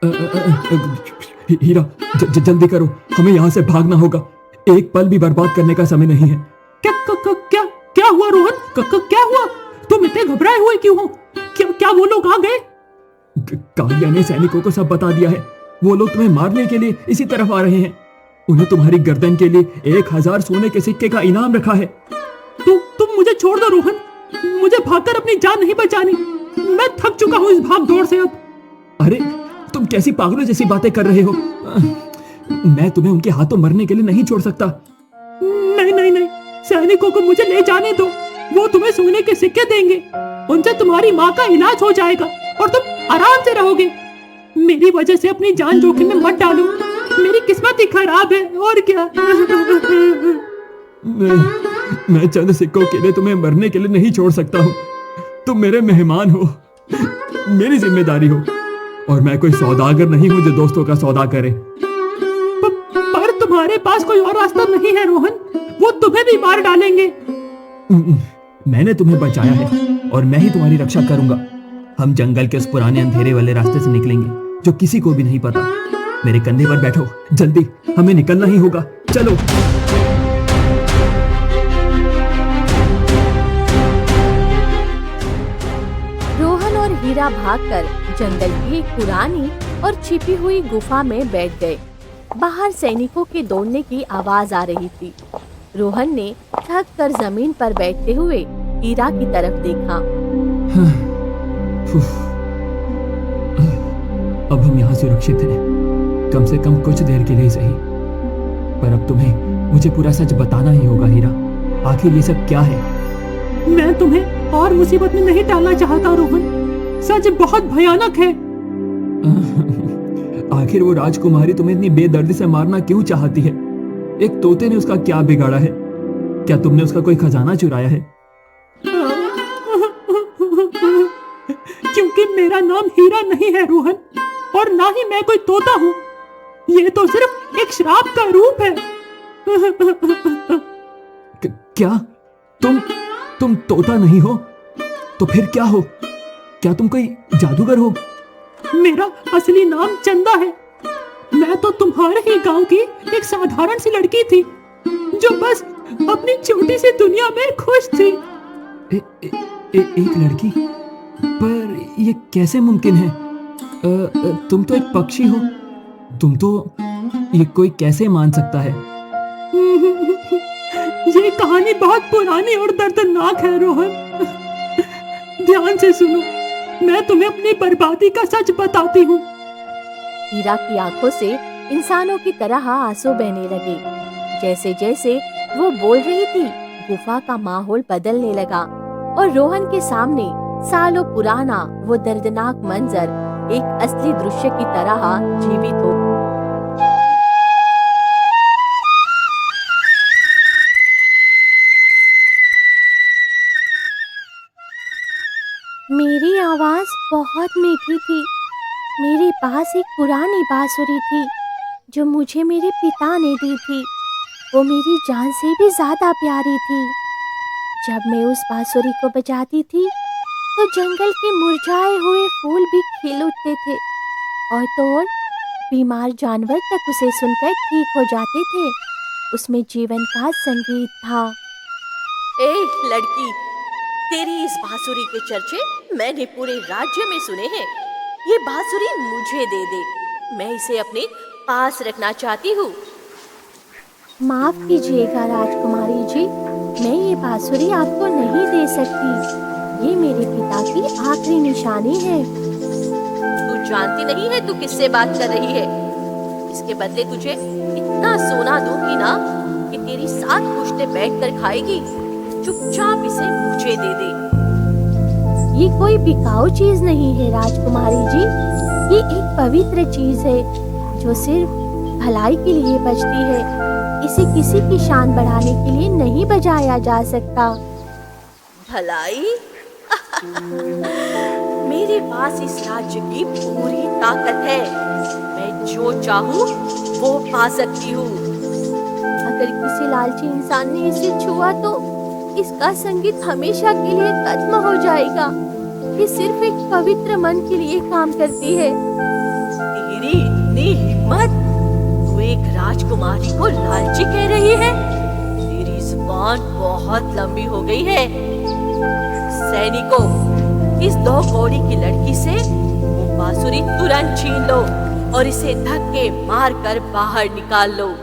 हीरा, जल्दी करो, हमें यहाँ से भागना होगा। एक पल भी बर्बाद करने का समय नहीं है। क्या क्या क्या क्या हुआ रोहन? क्या हुआ? तुम इतने घबराए हुए क्यों हो? क्या क्या वो लोग आ गए? कालिया ने सैनिकों को सब बता दिया है। वो लोग तुम्हें मारने के लिए इसी तरफ आ रहे हैं। उन्हें तुम्हारी गर्दन के लिए 1000 सोने के सिक्के का इनाम रखा है। तुम मुझे छोड़ दो रोहन, मुझे भागकर अपनी जान नहीं बचानी। मैं थक चुका हूँ इस भाग दौड़ से अब। अरे तुम कैसी पागलों जैसी बातें कर रहे हो? मैं तुम्हें उनके हाथों मरने के लिए नहीं छोड़ सकता। नहीं नहीं नहीं, सैनिकों को मुझे ले जाने दो। वो तुम्हें सोने के सिक्के देंगे, उनसे तुम्हारी माँ का इलाज हो जाएगा और तुम आराम से रहोगे। मेरी वजह से अपनी जान जोखिम में मत डालो। मेरी किस्मत ही खराब है और क्या। मैं चंद सिक्कों के लिए तुम्हें मरने के लिए नहीं छोड़ सकता हूँ। तुम मेरे मेहमान हो, मेरी जिम्मेदारी हो, और मैं कोई सौदागर नहीं हूँ जो दोस्तों का सौदा करे। पर तुम्हारे पास कोई और रास्ता नहीं है रोहन, वो तुम्हें भी मार डालेंगे। मैंने तुम्हें बचाया है और मैं ही तुम्हारी रक्षा करूंगा। हम जंगल के उस पुराने अंधेरे वाले रास्ते से निकलेंगे जो किसी को भी नहीं पता। मेरे कंधे पर बैठो, जल्दी, हमें निकलना ही होगा। चलो। रोहन और हीरा भागकर जंगल की एक पुरानी और छिपी हुई गुफा में बैठ गए। बाहर सैनिकों के दौड़ने की आवाज आ रही थी। रोहन ने थक कर जमीन पर बैठते हुए हीरा की तरफ देखा। अब हम यहाँ सुरक्षित हैं, कम से कम कुछ देर के लिए सही। पर अब तुम्हें मुझे पूरा सच बताना ही होगा हीरा। आखिर ये सब क्या है? मैं तुम्हें और मुसीबत में नहीं डालना चाहता रोहन, सच बहुत भयानक है। आखिर वो राजकुमारी तुम्हें इतनी बेदर्दी से मारना क्यों चाहती है? एक तोते ने उसका क्या बिगाड़ा है? क्या तुमने उसका कोई खजाना चुराया है? क्योंकि मेरा नाम हीरा नहीं है रोहन, और ना ही मैं कोई तोता हूँ। ये तो सिर्फ एक श्राप का रूप है। क्या तुम तोता नहीं हो? तो फिर क्या हो? क्या तुम कोई जादूगर हो? मेरा असली नाम चंदा है। मैं तो तुम्हारे ही गांव की एक साधारण सी लड़की थी जो बस अपनी छोटी सी दुनिया में खुश थी। एक लड़की? पर ये कैसे मुमकिन है? तुम तो एक पक्षी हो। तुम तो ये कोई कैसे मान सकता है? ये कहानी बहुत पुरानी और दर्दनाक है रोहन। ध्यान से सुनो, मैं तुम्हें अपनी बर्बादी का सच बताती हूँ। हीरा की आंखों से इंसानों की तरह आंसू बहने लगे। जैसे जैसे वो बोल रही थी, गुफा का माहौल बदलने लगा और रोहन के सामने सालों पुराना वो दर्दनाक मंजर एक असली दृश्य की तरह जीवित हो। मेरी आवाज बहुत मीठी थी। मेरे पास एक पुरानी बांसुरी थी जो मुझे मेरे पिता ने दी थी। वो मेरी जान से भी ज्यादा प्यारी थी। जब मैं उस बांसुरी को बजाती थी तो जंगल के मुरझाए हुए फूल भी खिल उठते थे, और तो और बीमार जानवर तक उसे सुनकर ठीक हो जाते थे। उसमें जीवन का संगीत था। ए लड़की, तेरी इस बांसुरी के चर्चे मैंने पूरे राज्य में सुने हैं। ये बांसुरी मुझे दे दे, मैं इसे अपने पास रखना चाहती हूँ। माफ कीजिएगा राजकुमारी जी, मैं ये बांसुरी आपको नहीं दे सकती। ये मेरे पिता की आखिरी निशानी है। तू जानती नहीं है तू किससे बात कर रही है? इसके बदले तुझे इतना सोना दूंगी ना कि तेरी 7 पुश्तें बैठकर खाएगी। चुपचाप इसे मुझे दे दे। ये कोई बिकाऊ चीज नहीं है राजकुमारी जी, ये एक पवित्र चीज है जो सिर्फ भलाई के लिए बजती है। इसे किसी की शान बढ़ाने के लिए नहीं बजाया जा सकता। भलाई? मेरे पास इस राज्य की पूरी ताकत है। मैं जो चाहूँ वो पा सकती हूँ। अगर किसी लालची इंसान ने इसे छुआ तो इसका संगीत हमेशा के लिए खत्म हो जाएगा। ये सिर्फ एक पवित्र मन के लिए काम करती है। तेरी इतनी हिम्मत, तू एक राजकुमारी को लालची कह रही है? तेरी जुबान बहुत लंबी हो गई है। सैनिकों, इस 2 कौड़ी की लड़की से वो बांसुरी तुरंत छीन लो और इसे धक्के मारकर बाहर निकाल लो।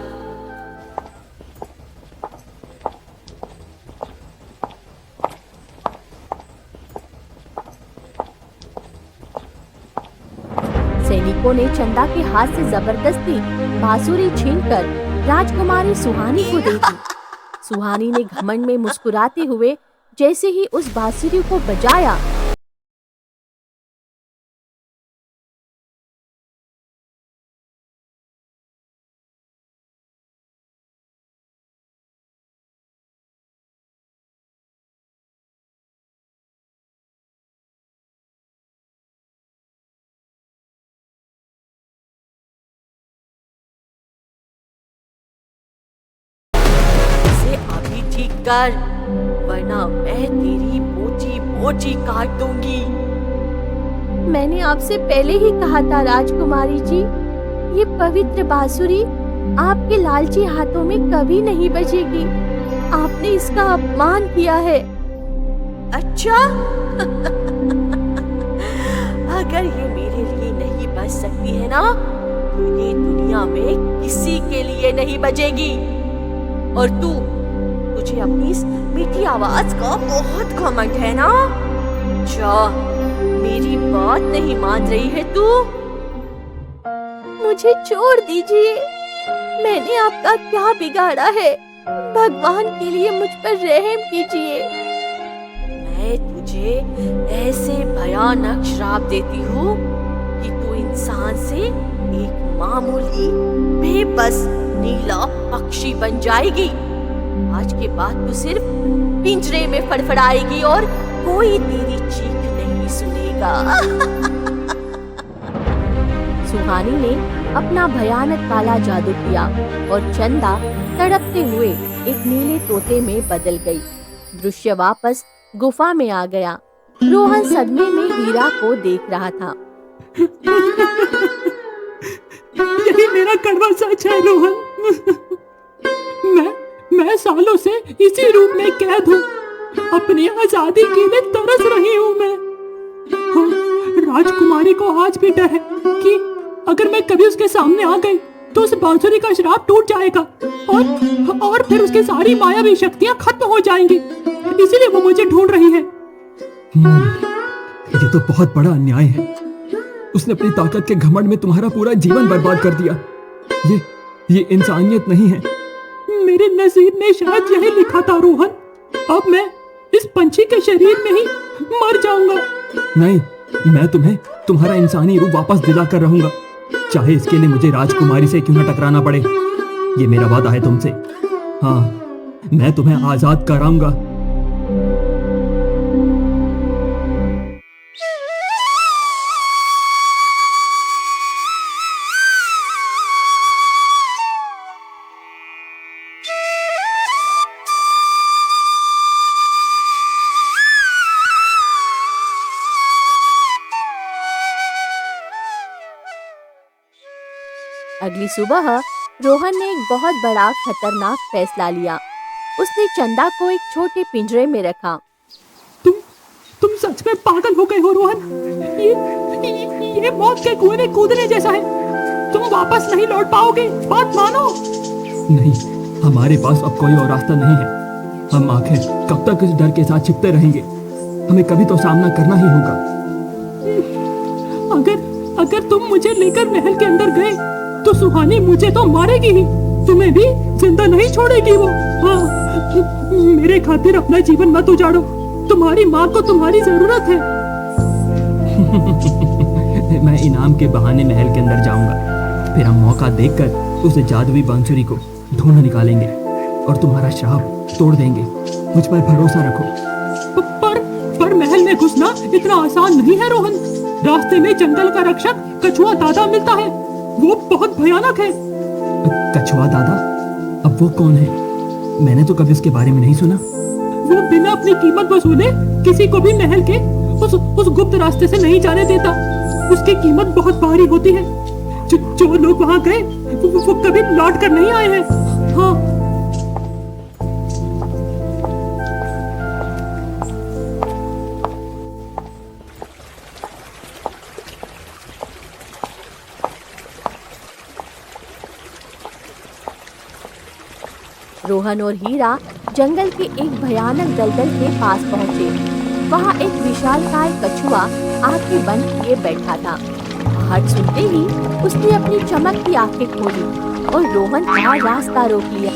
सैनिकों ने चंदा के हाथ से जबरदस्ती बांसुरी छीनकर राजकुमारी सुहानी को दे दी। सुहानी ने घमंड में मुस्कुराते हुए जैसे ही उस बांसुरी को बजाया, इसे अभी ठीक कर, वरना मैं तेरी मोची मोची काट दूंगी। मैंने आपसे पहले ही कहा था राजकुमारी जी, ये पवित्र बांसुरी आपके लालची हाथों में कभी नहीं बजेगी। आपने इसका अपमान किया है। अच्छा? अगर ये मेरे लिए नहीं बज सकती है ना, तो ये दुनिया में किसी के लिए नहीं बजेगी। और तुझे अपनी इस मीठी आवाज का बहुत घमंड है ना? जा, मेरी बात नहीं मान रही है तू? मुझे छोड़ दीजिए, मैंने आपका क्या बिगाड़ा है? भगवान के लिए मुझ पर रहम कीजिए। मैं तुझे ऐसे भयानक श्राप देती हूँ कि तू इंसान से एक मामूली बेबस नीला पक्षी बन जाएगी। आज के बाद तू सिर्फ पिंजरे में फड़फड़ाएगी और कोई तेरी चीख नहीं सुनेगा। सुहानी ने अपना भयानक काला जादू किया और चंदा तड़पते हुए एक नीले तोते में बदल गई। दृश्य वापस गुफा में आ गया। रोहन सदमे में हीरा को देख रहा था। यही मेरा कड़वा सच है रोहन। मैं सालों से इसी रूप में कैद हूँ। अपनी आजादी के लिए तरस रही हूँ मैं। हाँ, राजकुमारी को आज भी डर है कि अगर मैं कभी उसके सामने आ गई तो उस बांसुरी का श्राप टूट जाएगा और फिर उसकी सारी मायावी शक्तियाँ खत्म हो जाएंगी। इसीलिए वो मुझे ढूंढ रही है। ये तो बहुत बड़ा अन्याय है। उसने अपनी ताकत के घमंड में तुम्हारा पूरा जीवन बर्बाद कर दिया। ये इंसानियत नहीं है। मेरे नसीब में शायद यही लिखा था रोहन। अब मैं इस पंछी के शरीर में ही मर जाऊंगा। नहीं, मैं तुम्हें तुम्हारा इंसानी रूप वापस दिला कर रहूंगा, चाहे इसके लिए मुझे राजकुमारी से क्यों न टकराना पड़े। ये मेरा वादा है तुमसे। हाँ, मैं तुम्हें आजाद कराऊंगा। अगली सुबह रोहन ने एक बहुत बड़ा खतरनाक फैसला लिया। उसने चंदा को एक छोटे पिंजरे में रखा। तुम सच में पागल हो गए हो रोहन। ये मौत के कुएं में कूदने जैसा है। तुम वापस नहीं लौट पाओगे, बात मानो। नहीं, हमारे पास अब कोई और रास्ता नहीं है। हम आखिर कब तक इस डर के साथ छिपते रहेंगे? हमें कभी तो सामना करना ही होगा। अगर तुम मुझे लेकर महल के अंदर गए तो सुहानी मुझे तो मारेगी ही, तुम्हें भी जिंदा नहीं छोड़ेगी वो। हाँ, मेरे खातिर अपना जीवन मत उजाड़ो। तुम्हारी माँ को तुम्हारी जरूरत है। मैं इनाम के बहाने महल के अंदर जाऊंगा, फिर हम मौका देखकर उस जादुई बांसुरी को ढूंढ निकालेंगे और तुम्हारा श्राप तोड़ देंगे। मुझ पर भरोसा रखो। पर महल में घुसना इतना आसान नहीं है रोहन। रास्ते में जंगल का रक्षक कछुआ दादा मिलता है। वो बहुत भयानक है। कछुआ दादा? अब वो कौन है? मैंने तो कभी उसके बारे में नहीं सुना। वो बिना अपनी कीमत वसूले किसी को भी महल के उस गुप्त रास्ते से नहीं जाने देता। उसकी कीमत बहुत भारी होती है। जो लोग वहां गए वो कभी लौट कर नहीं आए हैं। हाँ। रोहन और हीरा जंगल के एक भयानक दलदल के पास पहुंचे। वहां एक विशालकाय कछुआ आंखें बंद किए बैठा था। आहट सुनते ही उसने अपनी चमकती आंखें खोली और रोहन का रास्ता रोक लिया।